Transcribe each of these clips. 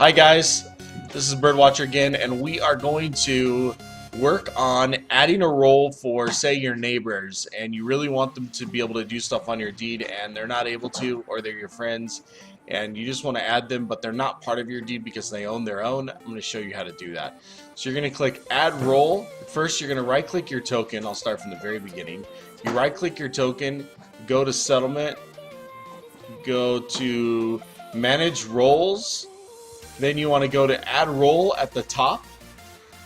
Hi guys, this is Birdwatcher again, and we are going to work on adding a role for, say, your neighbors, and you really want them to be able to do stuff on your deed, and they're not able to, or they're your friends, and you just want to add them, but they're not part of your deed because they own their own. I'm going to show you how to do that. So you're going to click Add Role. First, you're going to right-click your token. I'll start from the very beginning. You right-click your token, go to Settlement, go to Manage Roles. Then you want to go to Add Role at the top,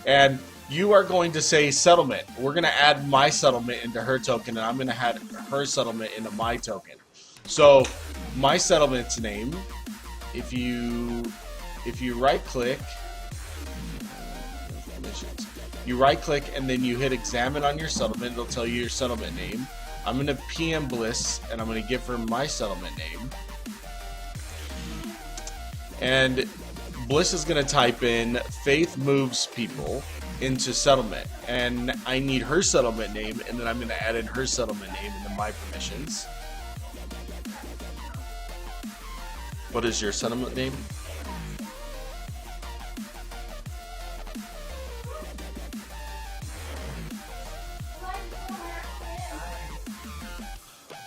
and you are going to say Settlement. We're going to add my settlement into her token, and I'm going to add her settlement into my token. So my settlement's name, if you right-click, and then you hit Examine on your settlement, it'll tell you your settlement name. I'm going to PM Bliss, and I'm going to give her my settlement name. And Bliss is going to type in Faith Moves People into settlement, and I need her settlement name, and then I'm going to add in her settlement name into my permissions. What is your settlement name?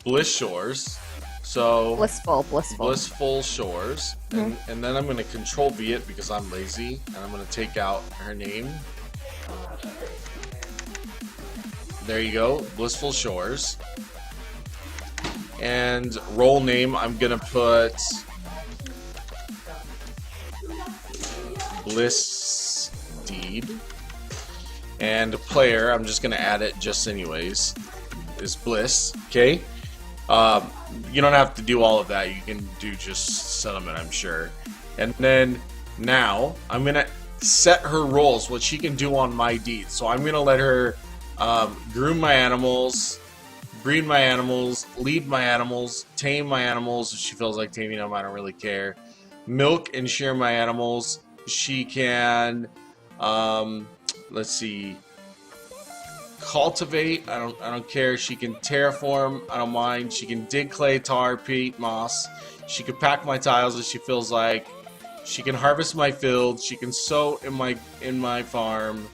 Bliss Shores. So blissful Shores, and then I'm going to Control V it because I'm lazy, and I'm going to take out her name. There you go, Blissful Shores. And role name, I'm going to put Bliss Deed. And player, I'm just going to add it just anyways, is Bliss. Okay. You don't have to do all of that. You can do just settlement, I'm sure. And then now I'm gonna set her roles, what she can do on my deed. So I'm gonna let her groom my animals, breed my animals, lead my animals, tame my animals if she feels like taming them. I don't really care. Milk and shear my animals. She can let's see, cultivate, I don't care. She can terraform, I don't mind. She can dig clay, tar, peat, moss. She can pack my tiles if she feels like. She can harvest my fields. She can sow in my farm.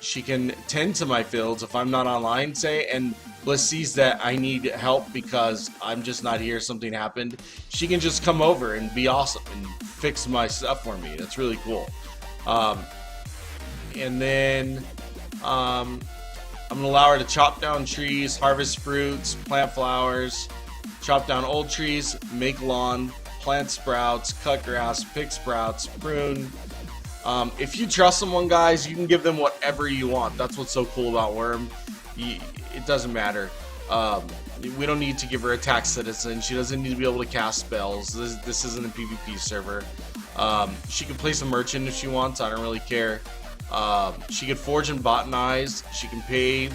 She can tend to my fields if I'm not online, say, and Bliss sees that I need help because I'm just not here, something happened. She can just come over and be awesome and fix my stuff for me. That's really cool. And then I'm going to allow her to chop down trees, harvest fruits, plant flowers, chop down old trees, make lawn, plant sprouts, cut grass, pick sprouts, prune. If you trust someone, guys, you can give them whatever you want. That's what's so cool about Worm. It doesn't matter. We don't need to give her a tax citizen. She doesn't need to be able to cast spells. This isn't a PvP server. She can place a merchant if she wants. I don't really care. She can forge and botanize. She can pave.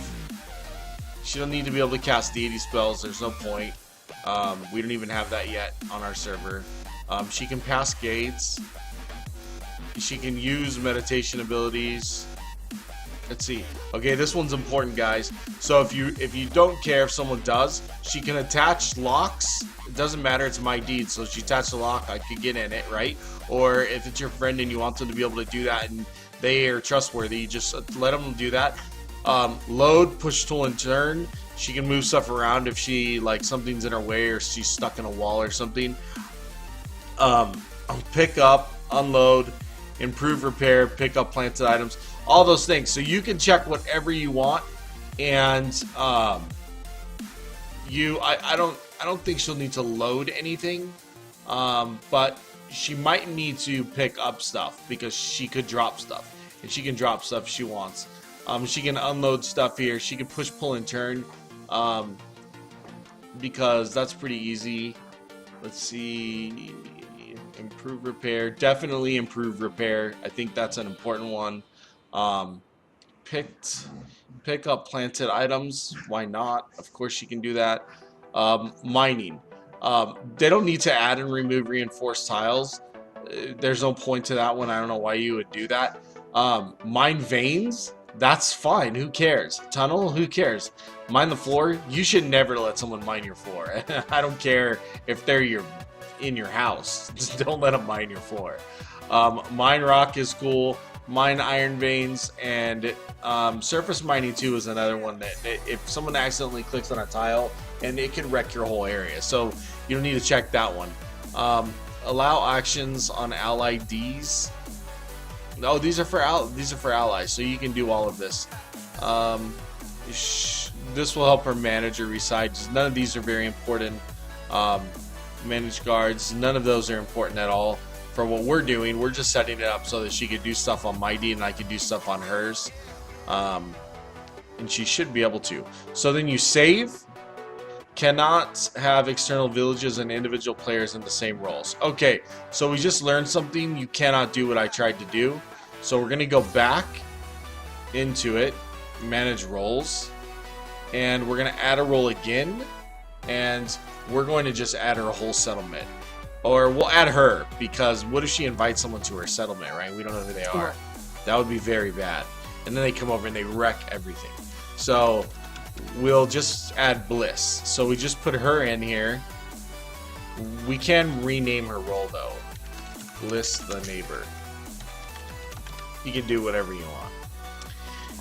She don't need to be able to cast deity spells. There's no point. We don't even have that yet on our server. She can pass gates. She can use meditation abilities. Let's see. Okay, this one's important, guys. So if you don't care if someone does, she can attach locks. It doesn't matter. It's my deed. So if she attached a lock, I could get in it, right? Or if it's your friend and you want them to be able to do that and they are trustworthy, just let them do that. Load, push tool, and turn. She can move stuff around if she, like, something's in her way or she's stuck in a wall or something. Pick up, unload, improve, repair, pick up planted items, all those things. So you can check whatever you want, and I don't think she'll need to load anything, but she might need to pick up stuff because she could drop stuff, and she can drop stuff if she wants. She can unload stuff here. She can push, pull, and turn, because that's pretty easy. Let's see, improve repair, definitely improve repair. I think that's an important one. Pick up planted items. Why not? Of course she can do that. Mining. They don't need to add and remove reinforced tiles. There's no point to that one. I don't know why you would do that. Mine veins. That's fine. Who cares? Tunnel? Who cares? Mine the floor? You should never let someone mine your floor. I don't care if they're your in your house. Just don't let them mine your floor. Mine rock is cool. Mine iron veins, and surface mining too is another one that if someone accidentally clicks on a tile, and it can wreck your whole area. So you don't need to check that one. Allow actions on allied Ds. Oh, these are for allies, so you can do all of this. This will help her manage or reside. None of these are very important. Manage guards. None of those are important at all. For what we're doing, we're just setting it up so that she could do stuff on my D and I could do stuff on hers. And she should be able to. So then you save. Cannot have external villages and individual players in the same roles. Okay, so we just learned something. You cannot do what I tried to do. So we're going to go back into it, manage roles, and we're going to add a role again, and we're going to just add her a whole settlement. Or we'll add her, because what if she invites someone to her settlement, right? We don't know who they are. That would be very bad. And then they come over and they wreck everything. So we'll just add Bliss. So we just put her in here. We can rename her role though. Bliss the neighbor. You can do whatever you want.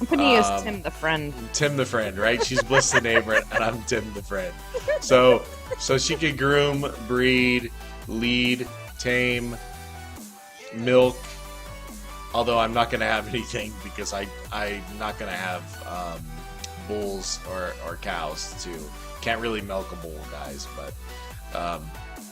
I'm putting you as Tim the friend. Tim the friend, right? She's Bliss the neighbor and I'm Tim the friend. So she can groom, breed, lead, tame, milk. Although I'm not gonna have anything because I'm not gonna have bulls or cows too. Can't really milk a bull, guys, but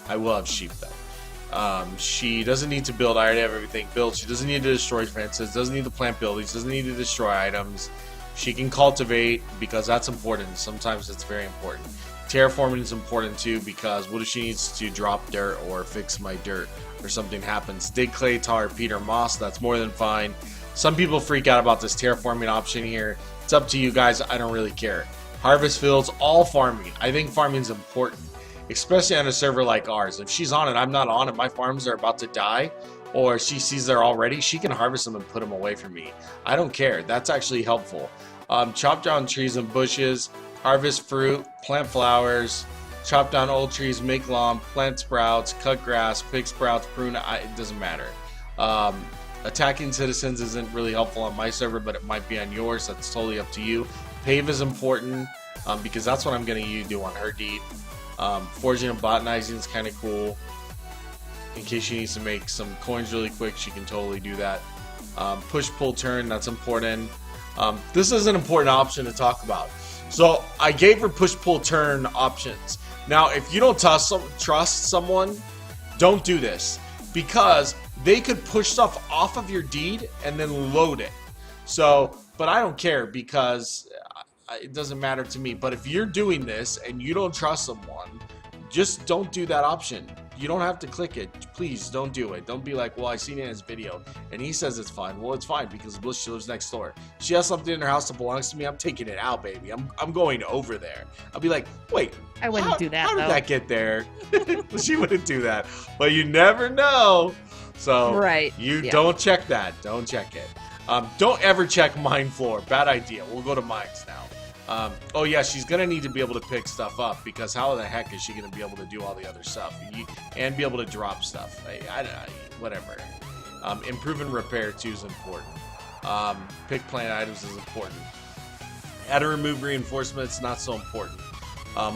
I will have sheep though. She doesn't need to build. I already have everything built. She doesn't need to destroy fences, doesn't need to plant buildings, doesn't need to destroy items. She can cultivate because that's important. Sometimes it's very important. Terraforming is important too because what if she needs to drop dirt or fix my dirt or something happens? Dig clay, tar, peat, or moss, that's more than fine. Some people freak out about this terraforming option here. It's up to you guys. I don't really care. Harvest fields, all farming. I think farming is important, especially on a server like ours. If she's on it, I'm not on it, my farms are about to die, or she sees they're already, she can harvest them and put them away from me. I don't care. That's actually helpful. Chop down trees and bushes, harvest fruit, plant flowers, chop down old trees, make lawn, plant sprouts, cut grass, pick sprouts, prune, it doesn't matter. Attacking citizens isn't really helpful on my server, but it might be on yours. That's totally up to you. Pave is important because that's what I'm going to do on her deed. Forging and botanizing is kind of cool. In case she needs to make some coins really quick, she can totally do that. Push, pull, turn, that's important. This is an important option to talk about. So I gave her push, pull, turn options. Now, if you don't trust someone, don't do this because they could push stuff off of your deed and then load it. So, but I don't care because it doesn't matter to me. But if you're doing this and you don't trust someone, just don't do that option. You don't have to click it. Please don't do it. Don't be like, well, I seen it in his video and he says it's fine. Well, it's fine because Bliss, she lives next door. She has something in her house that belongs to me. I'm taking it out, baby. I'm going over there. I'll be like, wait, I wouldn't do that. How did that get there? She wouldn't do that. But you never know. So right. Don't check that. Don't check it. Don't ever check mine floor. Bad idea. We'll go to mines now. Oh yeah, she's gonna need to be able to pick stuff up because how the heck is she gonna be able to do all the other stuff and be able to drop stuff? Whatever. Improve and repair too is important. Pick plant items is important. Add or remove reinforcements, not so important.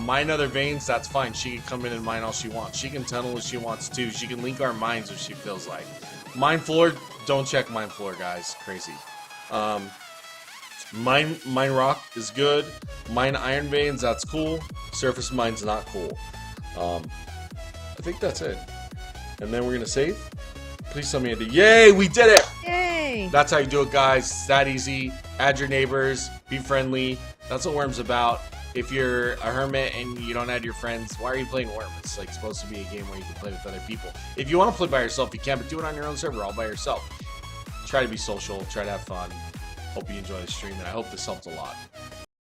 Mine other veins, that's fine. She can come in and mine all she wants. She can tunnel if she wants to. She can link our mines if she feels like. Mine floor, don't check mine floor, guys. Crazy. Mine rock is good. Mine iron veins, that's cool. Surface mine's not cool. I think that's it. And then we're gonna save. Please tell me I did. Yay, we did it! Yay! That's how you do it, guys. It's that easy. Add your neighbors. Be friendly. That's what Worm's about. If you're a hermit and you don't add your friends, why are you playing Worm? It's like supposed to be a game where you can play with other people. If you want to play by yourself, you can, but do it on your own server, all by yourself. Try to be social. Try to have fun. Hope you enjoy the stream, and I hope this helped a lot.